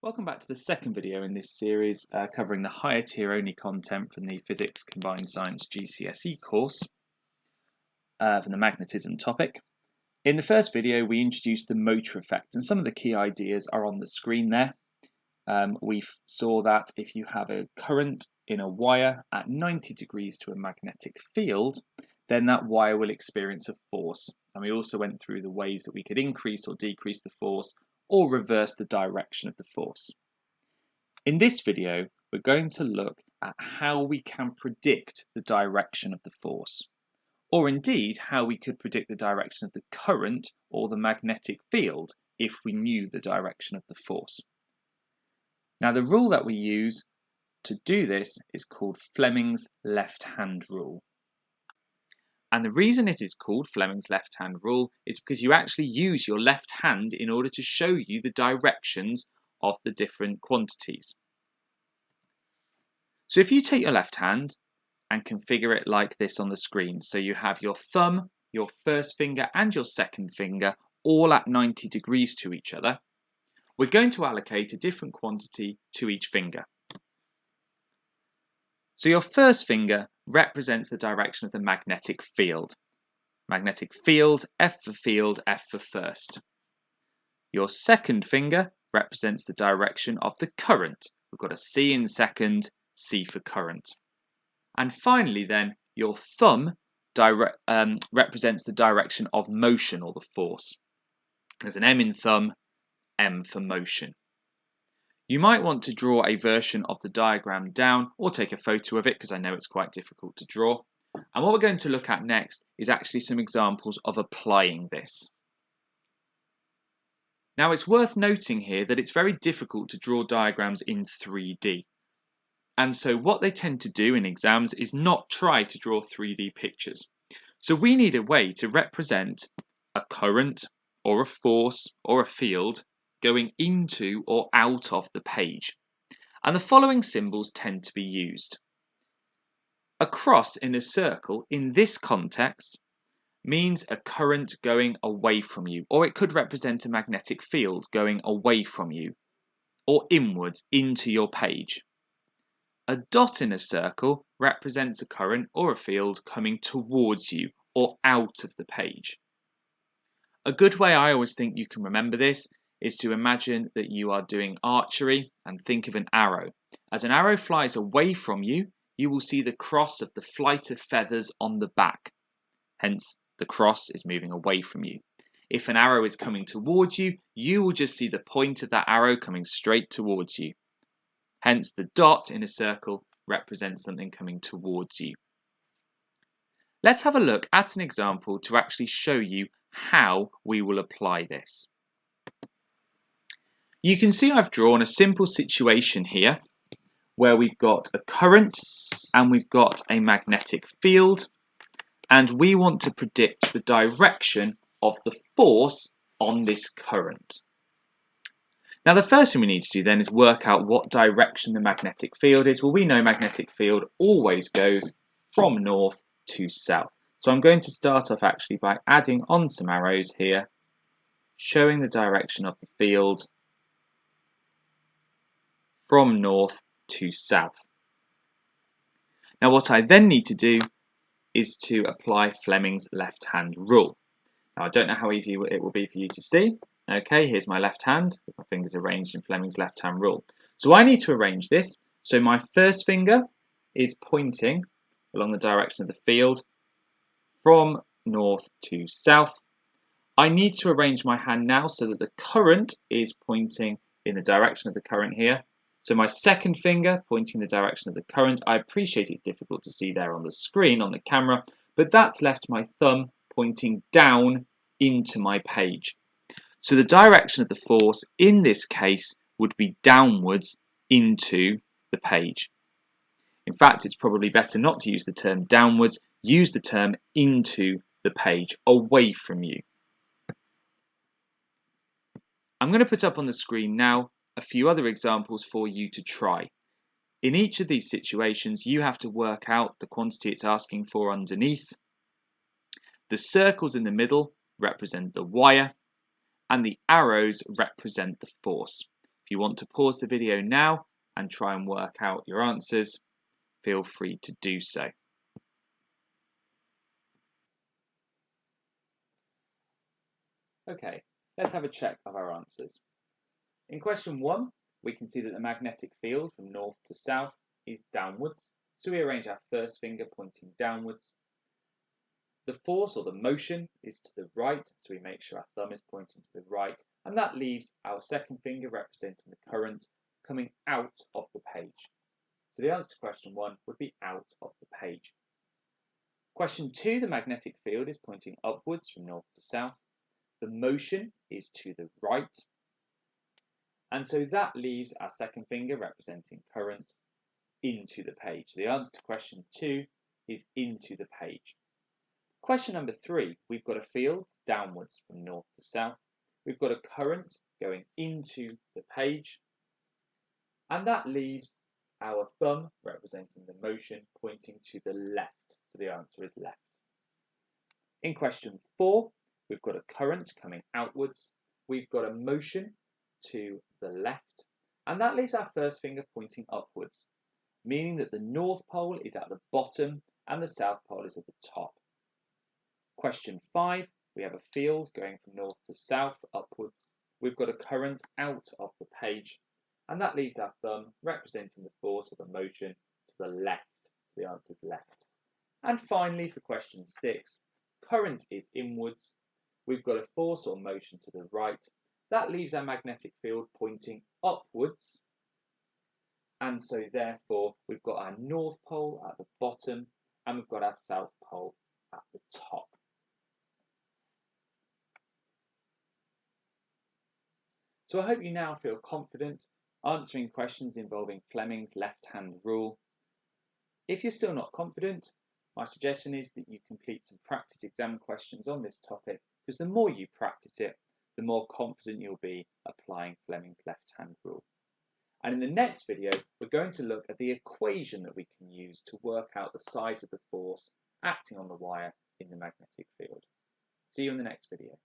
Welcome back to the second video in this series covering the higher tier only content from the Physics Combined Science GCSE course from the magnetism topic. In the first video we introduced the motor effect, and some of the key ideas are on the screen there. We saw that if you have a current in a wire at 90 degrees to a magnetic field, then that wire will experience a force. And we also went through the ways that we could increase or decrease the force or reverse the direction of the force. In this video, we're going to look at how we can predict the direction of the force, or indeed how we could predict the direction of the current or the magnetic field if we knew the direction of the force. Now, the rule that we use to do this is called Fleming's left-hand rule. And the reason it is called Fleming's left-hand rule is because you actually use your left hand in order to show you the directions of the different quantities. So if you take your left hand and configure it like this on the screen, so you have your thumb, your first finger and your second finger all at 90 degrees to each other, we're going to allocate a different quantity to each finger. So your first finger represents the direction of the magnetic field. Magnetic field, F for first. Your second finger represents the direction of the current. We've got a C in second, C for current. And finally then, your thumb represents the direction of motion or the force. There's an M in thumb, M for motion. You might want to draw a version of the diagram down or take a photo of it because I know it's quite difficult to draw. And what we're going to look at next is actually some examples of applying this. Now, it's worth noting here that it's very difficult to draw diagrams in 3D. And so what they tend to do in exams is not try to draw 3D pictures. So we need a way to represent a current or a force or a field going into or out of the page. And the following symbols tend to be used. A cross in a circle in this context means a current going away from you, or it could represent a magnetic field going away from you or inwards into your page. A dot in a circle represents a current or a field coming towards you or out of the page. A good way I always think you can remember this is to imagine that you are doing archery and think of an arrow. As an arrow flies away from you, you will see the cross of the flight of feathers on the back. Hence, the cross is moving away from you. If an arrow is coming towards you, you will just see the point of that arrow coming straight towards you. Hence, the dot in a circle represents something coming towards you. Let's have a look at an example to actually show you how we will apply this. You can see I've drawn a simple situation here where we've got a current and we've got a magnetic field, and we want to predict the direction of the force on this current. Now, the first thing we need to do then is work out what direction the magnetic field is. Well, we know magnetic field always goes from north to south. So I'm going to start off actually by adding on some arrows here, showing the direction of the field from north to south. Now, what I then need to do is to apply Fleming's left-hand rule. Now, I don't know how easy it will be for you to see. Okay, here's my left hand with my fingers arranged in Fleming's left-hand rule. So I need to arrange this. So my first finger is pointing along the direction of the field from north to south. I need to arrange my hand now so that the current is pointing in the direction of the current here. So my second finger pointing the direction of the current. I appreciate it's difficult to see there on the screen, on the camera, but that's left my thumb pointing down into my page. So the direction of the force in this case would be downwards into the page. In fact, it's probably better not to use the term downwards, use the term into the page, away from you. I'm going to put up on the screen now a few other examples for you to try. In each of these situations, you have to work out the quantity it's asking for underneath. The circles in the middle represent the wire, and the arrows represent the force. If you want to pause the video now and try and work out your answers, feel free to do so. Okay, let's have a check of our answers. In question 1, we can see that the magnetic field from north to south is downwards, so we arrange our first finger pointing downwards. The force or the motion is to the right, so we make sure our thumb is pointing to the right, and that leaves our second finger representing the current coming out of the page. So the answer to question 1 would be out of the page. Question 2, the magnetic field is pointing upwards from north to south. The motion is to the right, and so that leaves our second finger representing current into the page. The answer to question 2 is into the page. Question number 3, we've got a field downwards from north to south. We've got a current going into the page, and that leaves our thumb representing the motion pointing to the left. So the answer is left. In question 4, we've got a current coming outwards. We've got a motion to the left, and that leaves our first finger pointing upwards, meaning that the north pole is at the bottom and the south pole is at the top. Question 5, we have a field going from north to south upwards. We've got a current out of the page, and that leaves our thumb representing the force or the motion to the left. The answer is left. And finally, for question 6, current is inwards. We've got a force or motion to the right. That leaves our magnetic field pointing upwards. And so therefore, we've got our north pole at the bottom and we've got our south pole at the top. So I hope you now feel confident answering questions involving Fleming's left-hand rule. If you're still not confident, my suggestion is that you complete some practice exam questions on this topic, because the more you practice it, the more confident you'll be applying Fleming's left-hand rule. And in the next video, we're going to look at the equation that we can use to work out the size of the force acting on the wire in the magnetic field. See you in the next video.